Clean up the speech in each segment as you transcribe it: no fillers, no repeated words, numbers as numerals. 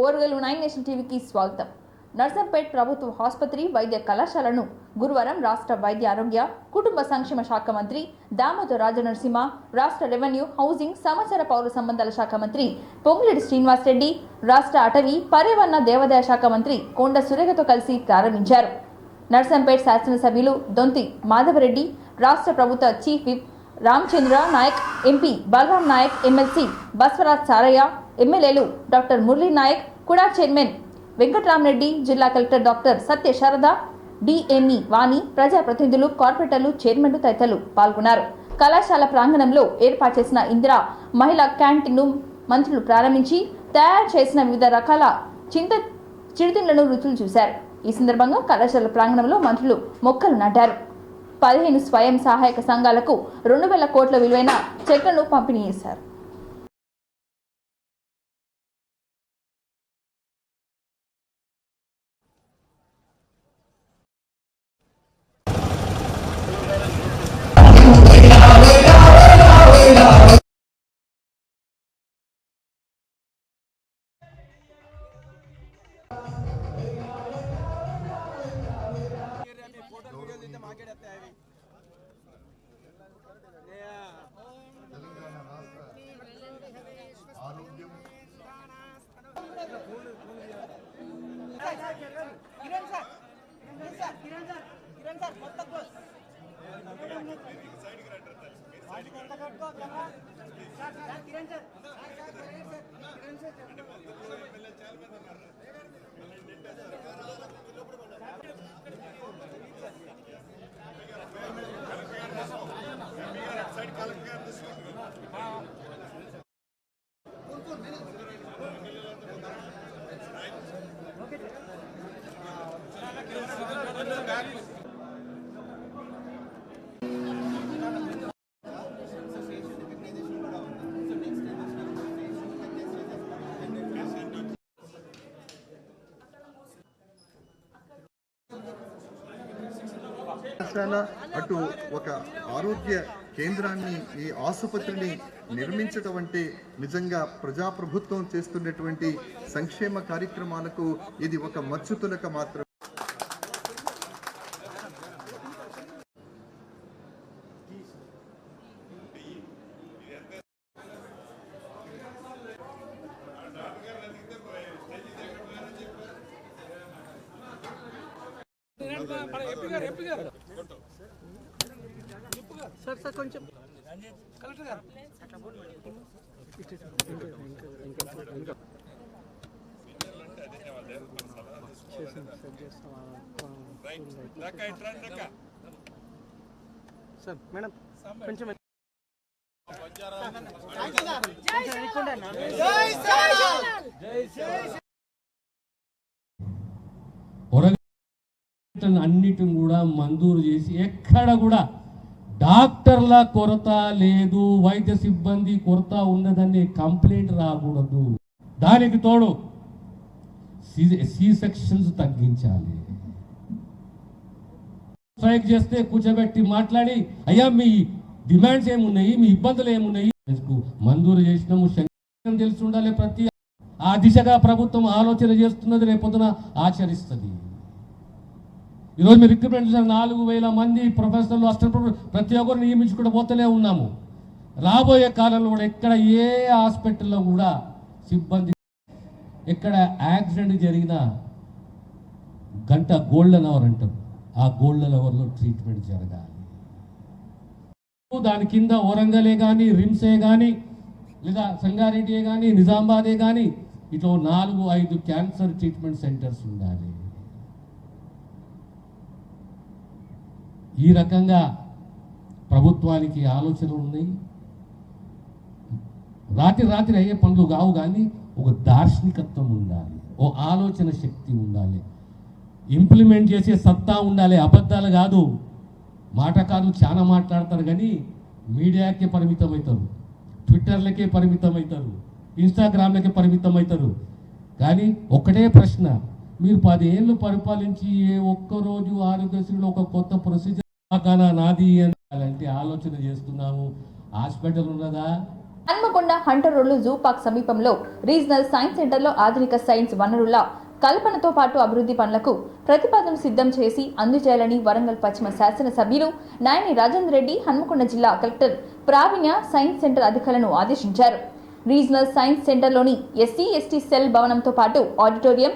ఓర్గలు 9 nation టీవీకి స్వాగతం. నర్సంపేట్ ప్రభుత్వ ఆసుపత్రి వైద్య కళాశాలను గురువారం రాష్ట్ర వైద్య ఆరోగ్య కుటుంబ సంక్షేమ శాఖ మంత్రి దామోదర్ రాజనరసింహ, రాష్ట్ర రెవెన్యూ హౌసింగ్ సమాచార పౌర సంబంధాల శాఖ మంత్రి పొంగులేటి శ్రీనివాస్ రెడ్డి, రాష్ట్ర అటవీ పర్యావరణ దేవాదాయ శాఖ మంత్రి కొండ సురేఖతో కలిసి ప్రారంభించారు. నర్సంపేట్ శాసనసభ్యులు దొంతి మాధవరెడ్డి, రాష్ట్ర ప్రభుత్వ chief whip Ramachandra Nayak, MP Balaram Nayak, MLC Baswaraj Saraiah, ఎమ్మెల్యేలు డాక్టర్ మురళీ నాయక్, కుడా చైర్మన్ వెంకటరామరెడ్డి, జిల్లా collector doctor Satya Sharada, DME Vani, ప్రజాప్రతినిధులు, కార్పొరేటర్లు, చైర్మన్లు తదితరులు పాల్గొన్నారు. కళాశాల ప్రాంగణంలో ఏర్పాటు చేసిన ఇందిరా మహిళా క్యాంటీన్ను మంత్రులు ప్రారంభించి తయారు చేసిన వివిధ రకాల చిరుతిండ్లను రుచులు చూశారు. ఈ సందర్భంగా కళాశాల ప్రాంగణంలో మంత్రులు మొక్కలు నాటారు. 15 స్వయం సహాయక సంఘాలకు 2,000 కోట్ల విలువైన చెక్లను పంపిణీ చేశారు. అటు ఒక ఆరోగ్య కేంద్రాన్ని, ఈ ఆసుపత్రిని నిర్మించడం అంటే నిజంగా ప్రజాప్రభుత్వం చేస్తున్నటువంటి సంక్షేమ కార్యక్రమాలకు ఇది ఒక మచ్చుతునక మాత్రం. సార్ కొంచెం కలెక్టర్ గారు సార్ మేడం కొంచెం అన్నిటిని కూడా మంజూరు చేసి ఎక్కడ కూడా డాక్టర్ల కొరత లేదు, వైద్య సిబ్బంది కొరత ఉన్నదని కంప్లైంట్ రాకూడదు. దానికి తోడు సి సెక్షన్స్ తగ్గించాలి. స్ట్రైక్ చేస్తే కూర్చోబెట్టి మాట్లాడి అయ్యా మీ డిమాండ్స్ ఏమున్నాయి, మీ ఇబ్బందులు ఏమున్నాయి మంజూరు చేసినాము. శంకరం తెలిసి ఉండాలి. ప్రతి ఆ దిశగా ప్రభుత్వం ఆలోచన చేస్తున్నది, రేపొద్దున ఆచరిస్తుంది. ఈరోజు మీరు రిక్రూట్మెంట్ 4,000 మంది ప్రొఫెసర్లు, అసిస్టెంట్ ప్రతి ఒక్కరు నియమించుకుంటూ పోతూనే ఉన్నాము. రాబోయే కాలంలో కూడా ఎక్కడ ఏ హాస్పిటల్లో కూడా సిబ్బంది ఎక్కడ యాక్సిడెంట్ జరిగినా గంట గోల్డెన్ అవర్ అంటారు, ఆ గోల్డెన్ అవర్లో ట్రీట్మెంట్ జరగాలి. దాని కింద వరంగలే కానీ, రిమ్సే కానీ, లేదా సంగారెడ్డియే కానీ, నిజామాబాదే కానీ ఇట్లా 4-5 క్యాన్సర్ ట్రీట్మెంట్ సెంటర్స్ ఉండాలి. ఈ రకంగా ప్రభుత్వానికి ఆలోచనలు ఉన్నాయి. రాత్రి అయ్యే పనులు కావు, కానీ ఒక దార్శనికత్వం ఉండాలి, ఓ ఆలోచన శక్తి ఉండాలి, ఇంప్లిమెంట్ చేసే సత్తా ఉండాలి. అబద్ధాలు కాదు. మాటకారులు చాలా మాట్లాడతారు కానీ మీడియాకే పరిమితం అవుతారు, ట్విట్టర్లకే పరిమితం అవుతారు, ఇన్స్టాగ్రామ్లకే పరిమితం అవుతారు. కానీ ఒక్కటే ప్రశ్న, మీరు 10 ఏళ్ళు పరిపాలించి ఒక్కరోజు ఆరోగ్యశ్రీలో ఒక కొత్త ప్రొసీజర్ నాది అంటే ఆలోచన చేస్తున్నాము. హాస్పిటల్ ఉన్నదా, హన్మకొండ హంటర్ రోడ్లు జూ పార్క్ సమీపంలో రీజనల్ సైన్స్ సెంటర్లో ఆధునిక సైన్స్ వనరుల కల్పనతో పాటు అభివృద్ధి పనులకు ప్రతిపాదనలు సిద్ధం చేసి అందజేయాలని వరంగల్ పశ్చిమ శాసనసభ్యులు నాయని రాజేందర్ రెడ్డి హన్మకొండ జిల్లా కలెక్టర్ ప్రావీణ్య సైన్స్ సెంటర్ అధికారులను ఆదేశించారు. రీజనల్ సైన్స్ సెంటర్లోని ఎస్సీ/ఎస్టీ సెల్ భవనంతో పాటు ఆడిటోరియం,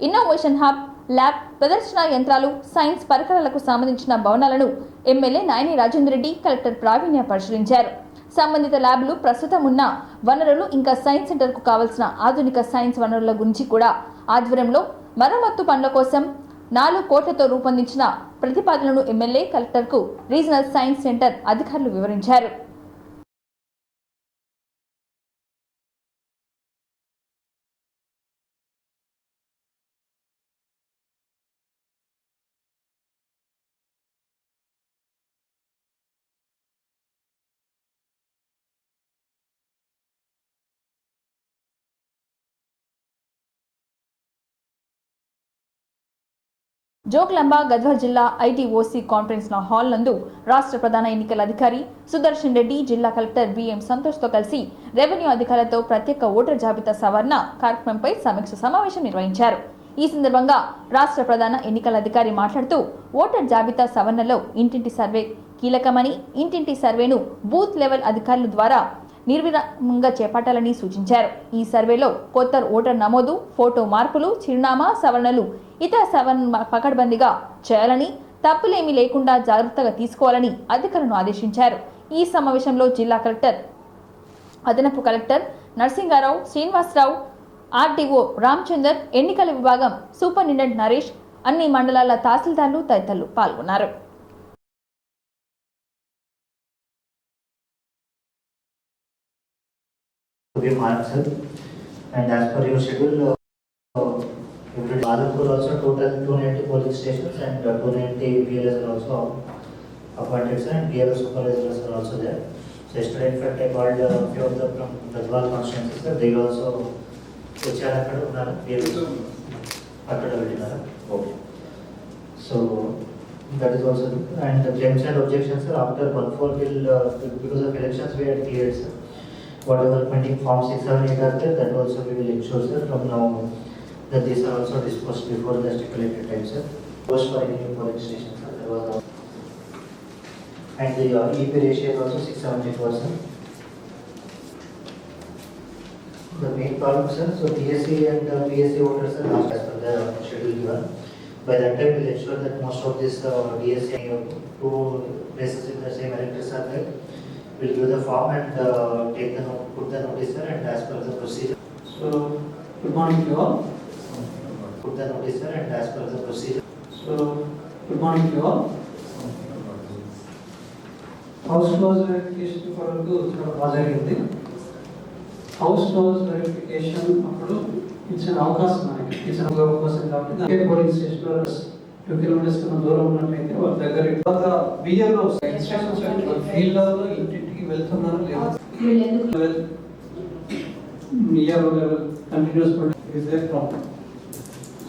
ఇన్నోవేషన్ హబ్, ల్యాబ్, ప్రదర్శన యంత్రాలు, సైన్స్ పరికరాలకు సంబంధించిన భవనాలను ఎమ్మెల్యే నాయని రాజేందర్ రెడ్డి, కలెక్టర్ ప్రావీణ్య పరిశీలించారు. సంబంధిత ల్యాబ్లు, ప్రస్తుతం ఉన్న వనరులు, ఇంకా సైన్స్ సెంటర్కు కావాల్సిన ఆధునిక సైన్స్ వనరుల గురించి కూడా ఆధ్వర్యంలో మరమ్మత్తు పనుల కోసం 4 కోట్లతో రూపొందించిన ప్రతిపాదనలను ఎమ్మెల్యే, కలెక్టర్కు రీజనల్ సైన్స్ సెంటర్ అధికారులు వివరించారు. జోగులాంబ గద్వాల జిల్లా ఐటీఓసీ కాన్ఫరెన్స్ హాల్ నందు రాష్ట్ర ప్రధాన ఎన్నికల అధికారి సుదర్శన్ రెడ్డి, జిల్లా కలెక్టర్ బిఎం సంతోష్తో కలిసి రెవెన్యూ అధికారులతో ప్రత్యేక ఓటర్ జాబితా సవరణ కార్యక్రమంపై సమీక్ష సమావేశం నిర్వహించారు. ఈ సందర్భంగా రాష్ట్ర ప్రధాన ఎన్నికల అధికారి మాట్లాడుతూ ఓటర్ జాబితా సవరణలో ఇంటింటి సర్వే కీలకమని, ఇంటింటి సర్వేను బూత్ లెవెల్ అధికారుల ద్వారా నిర్విరామంగా చేపట్టాలని సూచించారు. ఈ సర్వేలో కొత్త ఓటర్ నమోదు, ఫోటో మార్పులు, చిరునామా సవరణలు, ఇతర సవరణ పకడ్బందీగా చేయాలని, తప్పులేమీ లేకుండా జాగ్రత్తగా తీసుకోవాలని అధికారులను ఆదేశించారు. ఈ సమావేశంలో జిల్లా కలెక్టర్, అదనపు కలెక్టర్ నరసింగారావు, శ్రీనివాసరావు, ఆర్డీఓ రామచందర్, ఎన్నికల విభాగం సూపరింటెండెంట్ నరేష్, అన్ని మండలాల తహసీల్దార్లు తదితరులు పాల్గొన్నారు. And as per your schedule, Madhapur also total 290 polling stations and 290 BLS are also appointed, sir, and BLS supervisors are also there. So yesterday, in fact, I called a few of them from Gajwal constituency, sir. They also BLS okay. So that is also good. And the claims and objections, sir, after 1/4 till because of elections we had cleared, sir. Whatever pending Form 6, 7, 8 are there, that also we will ensure, sir, from now that these are also disposed before the stipulated time, sir. Post for any new polling station, sir. There was and the EP ratio is also 674%. The main problem, sir, so PSC and PSC voters are not as per the schedule given. By that time, we will ensure that most of this DSC 2 places in the same electors are there. We'll give the form and take the put the notice, sir, and as per the procedure. So, good morning to you all. Put the notice, sir, and as per the procedure. So, good morning to you all. House close verification కొరకు హాజరైంది. House close verification అప్పుడు ఇచ్చిన అవకాశం మనకి ఇచ్చిన అవకాశం కాబట్టి polling స్టేషన్లో 2 kilometres కన్నా దూరం ఉన్నట్లయితే వాళ్ళ దగ్గర తర్వాత బిఎల్ఓ ఇన్స్ట్రక్షన్స్ ఫీల్డ్ లో ఇంటింటికి వెళ్తున్నారు లేదు near level continues is there problem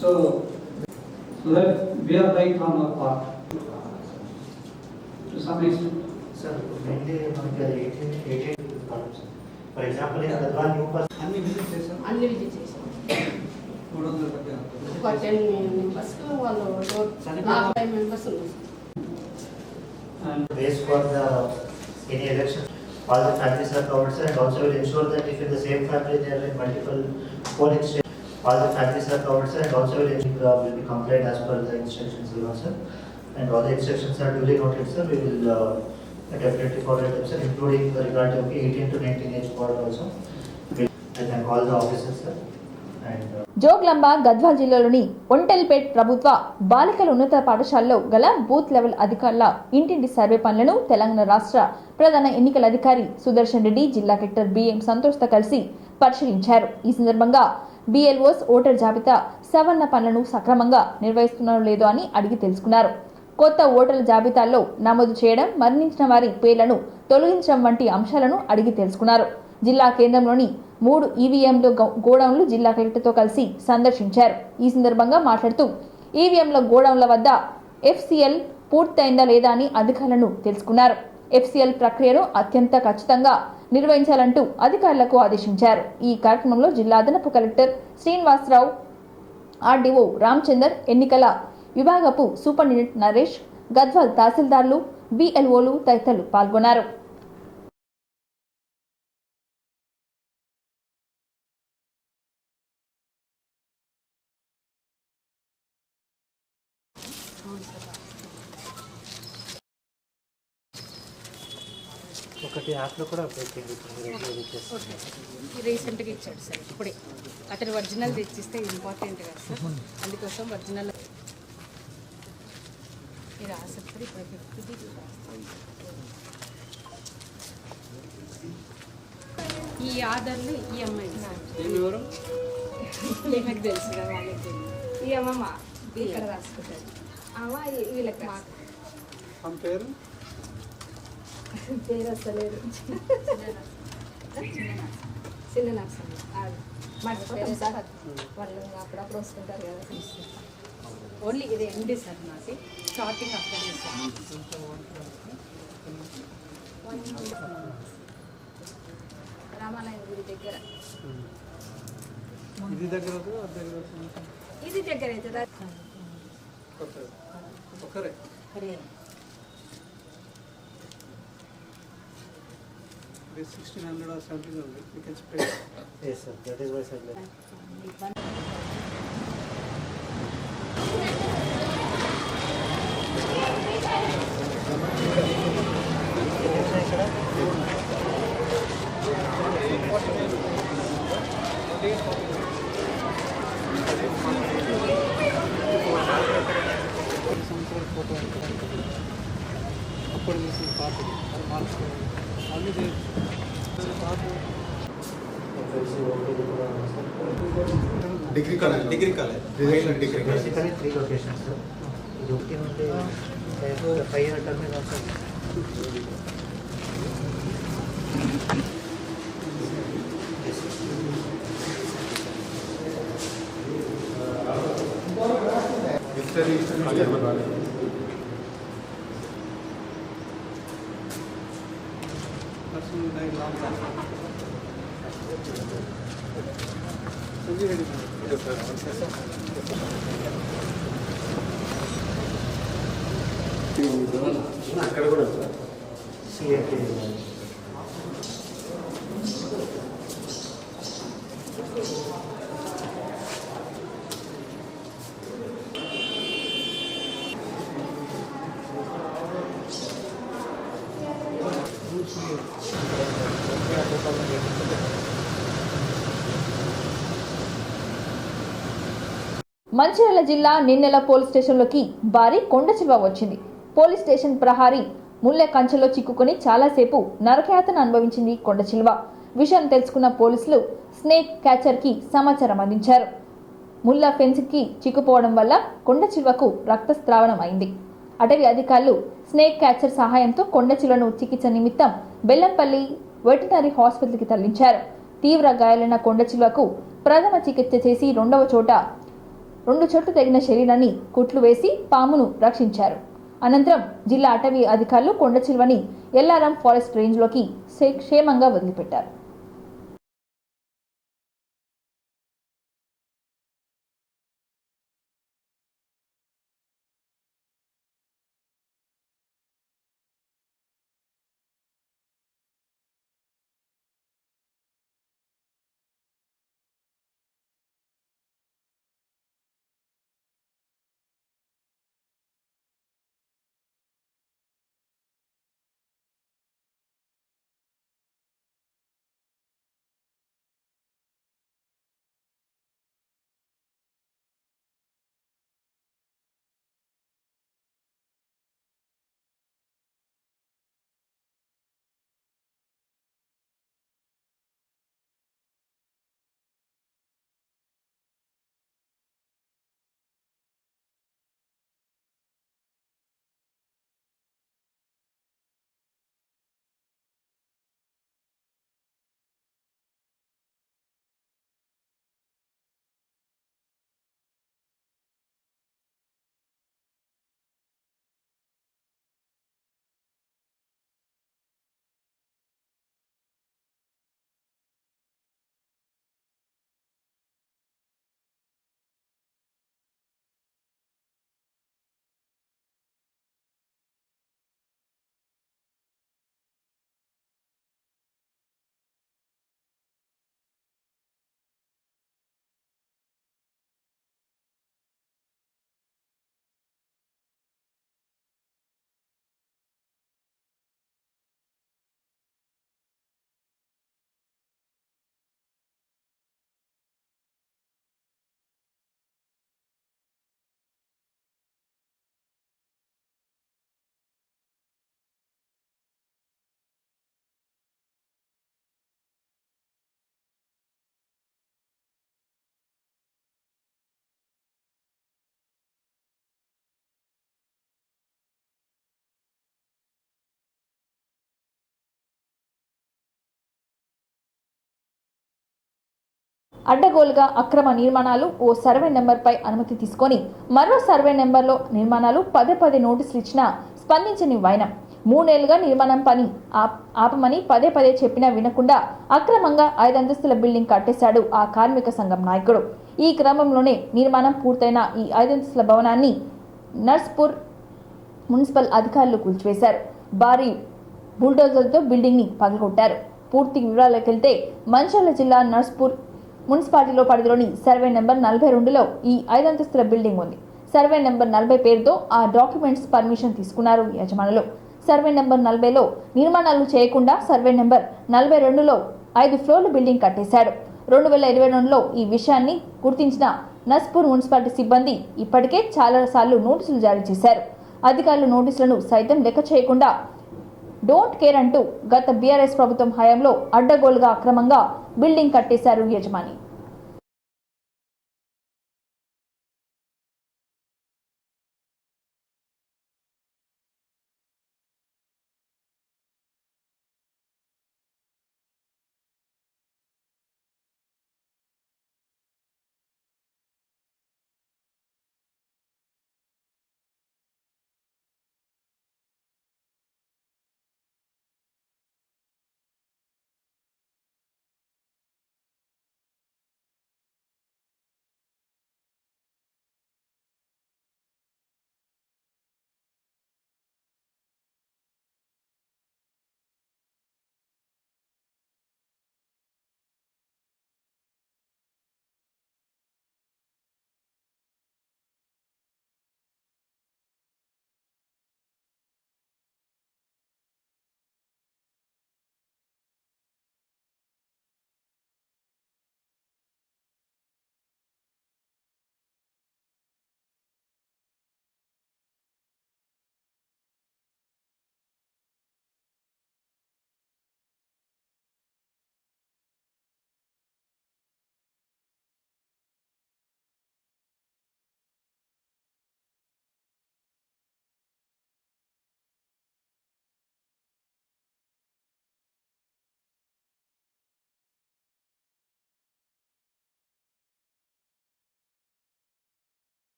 so that we are right on our part to some extent Sir, mainly మనకి 18 problems. For example, in Gadwal new person అన్ని విజిట్ చేశాం అన్ని విజిట్ చేసాం. 300 ఒక 10 మెంబర్స్ వాళ్ళు 5 మెంబర్స్ ఉన్నారు. and based for the any election, all the families are covered, sir, and also will ensure that if in the same family there are multiple polling stations, all the families are covered, sir, and also will be compliant as per the instructions given, sir, and all the instructions are duly noted, sir. We will definitely follow them, sir, including regarding 18 to 19 age cohort also. I thank all the officers, sir. Jogulamba Gadwal జిల్లాలోని ఒంటెల్పేట్ ప్రభుత్వ బాలికల ఉన్నత పాఠశాలలో గల booth level అధికారుల ఇంటింటి survey పనులను తెలంగాణ రాష్ట్ర ప్రధాన ఎన్నికల అధికారి సుదర్శన్ రెడ్డి, జిల్లా కలెక్టర్ బిఎం సంతోష్తో కలిసి పరిశీలించారు. ఈ సందర్భంగా బిఎల్ఓస్ ఓటర్ జాబితా సవరణ పనులను సక్రమంగా నిర్వహిస్తున్నారో లేదో అని అడిగి తెలుసుకున్నారు. కొత్త ఓటర్ల జాబితాల్లో నమోదు చేయడం, మరణించిన వారి పేర్లను తొలగించడం వంటి అంశాలను అడిగి తెలుసుకున్నారు. జిల్లా కేంద్రంలోని 3 ఈవీఎంల గోడౌన్లు జిల్లా కలెక్టర్తో కలిసి సందర్శించారు. ఈ సందర్భంగా మాట్లాడుతూ ఈవీఎంల గోడౌన్ల వద్ద FCL పూర్తయిందా లేదా అని అధికారులను తెలుసుకున్నారు. FCL ప్రక్రియను అత్యంత ఖచ్చితంగా నిర్వహించాలంటూ అధికారులకు ఆదేశించారు. ఈ కార్యక్రమంలో జిల్లా అదనపు కలెక్టర్ శ్రీనివాసరావు, ఆర్డీఓ రామచందర్, ఎన్నికల విభాగపు సూపరింటెండెంట్ నరేష్, గద్వాల్ తహసీల్దార్లు, బిఎల్ఓలు తదితరులు పాల్గొన్నారు. ఒకటి యాప్లో కూడా అప్డేట్ చేయండి. రీసెంట్గా ఇచ్చాడు సార్, ఇప్పుడే. అతను ఒరిజినల్ తెచ్చిస్తే ఇంపార్టెంట్ కదా సార్, అందుకోసం ఒరిజినల్ ఇది రాసేప్పుడు ఇప్పుడు 50ది ఈ ఆధార్లు ఈఎంఐ సార్. మీకు తెలుసు కదా, వాళ్ళకి తెలియదు. ఈ అమ్మమ్మ ఇక్కడ రాసుకుంటారు. అమ్మ వీళ్ళకి మాకు పేరు పేరు వస్తలేదు. చిన్న నర్సమ్మ మర్చిపోతాం సార్, వాళ్ళు అప్పుడప్పుడు వస్తుంటారు కదా. ఓన్లీ ఇది ఎండి సార్, నాకు స్టార్టింగ్ అప్లై చేశాను. రామాలయం గుడి దగ్గర, ఇది దగ్గర ఇది దగ్గర అవుతుందా? ఒకరే this 1600 or something only. You can spread. Yes, sir. That is why, sir. అప్పుడు చేసిన పాట మార్చుకోవాలి. అన్ని degree college Basically, 3 locations, sir. ఇది ఒకటి ఉంటే 5 year term మీద వస్తుంది. అక్కడ కూడా CFT. మంచిర్యాల జిల్లా నిన్నెల పోలీస్ స్టేషన్లోకి భారీ కొండ చిలువ వచ్చింది. పోలీస్ స్టేషన్ ప్రహారీ ముల్లె కంచెలో చిక్కుకొని చాలాసేపు నరకయాతన అనుభవించింది కొండ చిలువ. విషయం తెలుసుకున్న పోలీసులు స్నేక్ క్యాచర్ కి సమాచారం అందించారు. ముల్ల ఫెన్స్ కి చిక్కుపోవడం వల్ల కొండ చిలువకు రక్తస్రావణం అయింది. అటవీ అధికారులు స్నేక్ క్యాచర్ సహాయంతో కొండ చిలువను చికిత్స నిమిత్తం బెల్లంపల్లి వెటర్నరీ హాస్పిటల్కి తరలించారు. తీవ్ర గాయాలైన కొండ చిలువకు ప్రథమ చికిత్స చేసి రెండు చోట్ల తగిన శరీరాన్ని కుట్లు వేసి పామును రక్షించారు. అనంతరం జిల్లా అటవీ అధికారులు కొండ చిలువని ఎల్లారం ఫారెస్ట్ రేంజ్లోకి క్షేమంగా వదిలిపెట్టారు. అడ్డగోలుగా అక్రమ నిర్మాణాలు, ఓ సర్వే నెంబర్పై అనుమతి తీసుకొని మరో సర్వే నెంబర్లో నిర్మాణాలు పదే నోటీసులు ఇచ్చినా స్పందించని వైనం. 3 ఏళ్లుగా నిర్మాణం పని ఆపమని పదే చెప్పినా వినకుండా అక్రమంగా 5 అంతస్తుల బిల్డింగ్ కట్టేశాడు ఆ కార్మిక సంఘం నాయకుడు. ఈ క్రమంలోనే నిర్మాణం పూర్తయిన ఈ 5 అంతస్తుల భవనాన్ని నర్స్పూర్ మున్సిపల్ అధికారులు కూల్చివేశారు. భారీ బుల్డోజర్తో బిల్డింగ్ ని పగలగొట్టారు. పూర్తి వివరాల్లోకి వెళ్తే మంచిర్యాల జిల్లా నర్స్పూర్ మున్సిపాలిటీలో పరిధిలోని సర్వే నెంబర్ 42లో ఈ 5 అంతస్తుల బిల్డింగ్ ఉంది. సర్వే నెంబర్ 40 పేరుతో ఆ డాక్యుమెంట్స్ పర్మిషన్ తీసుకున్నారు యజమానులు. సర్వే నెంబర్ 40లో నిర్మాణాలు చేయకుండా సర్వే నెంబర్ 42లో 5 ఫ్లోర్ల బిల్డింగ్ కట్టేశాడు. 2022లో ఈ విషయాన్ని గుర్తించిన నర్స్పూర్ మున్సిపాలిటీ సిబ్బంది ఇప్పటికే చాలాసార్లు నోటీసులు జారీ చేశారు. అధికారులు నోటీసులను సైతం లెక్క చేయకుండా డోంట్ కేర్ అంటూ గత బీఆర్ఎస్ ప్రభుత్వం హయాంలో అడ్డగోలుగా అక్రమంగా బిల్డింగ్ కట్టేశారు యజమాని.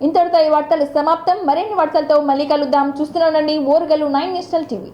ఇంతటితో ఈ వార్తలు సమాప్తం. మరిన్ని వార్తలతో మళ్ళీ కలుద్దాం. చూస్తూనే ఉండండి ఓరుగల్లు 9 నేషనల్ టీవీ.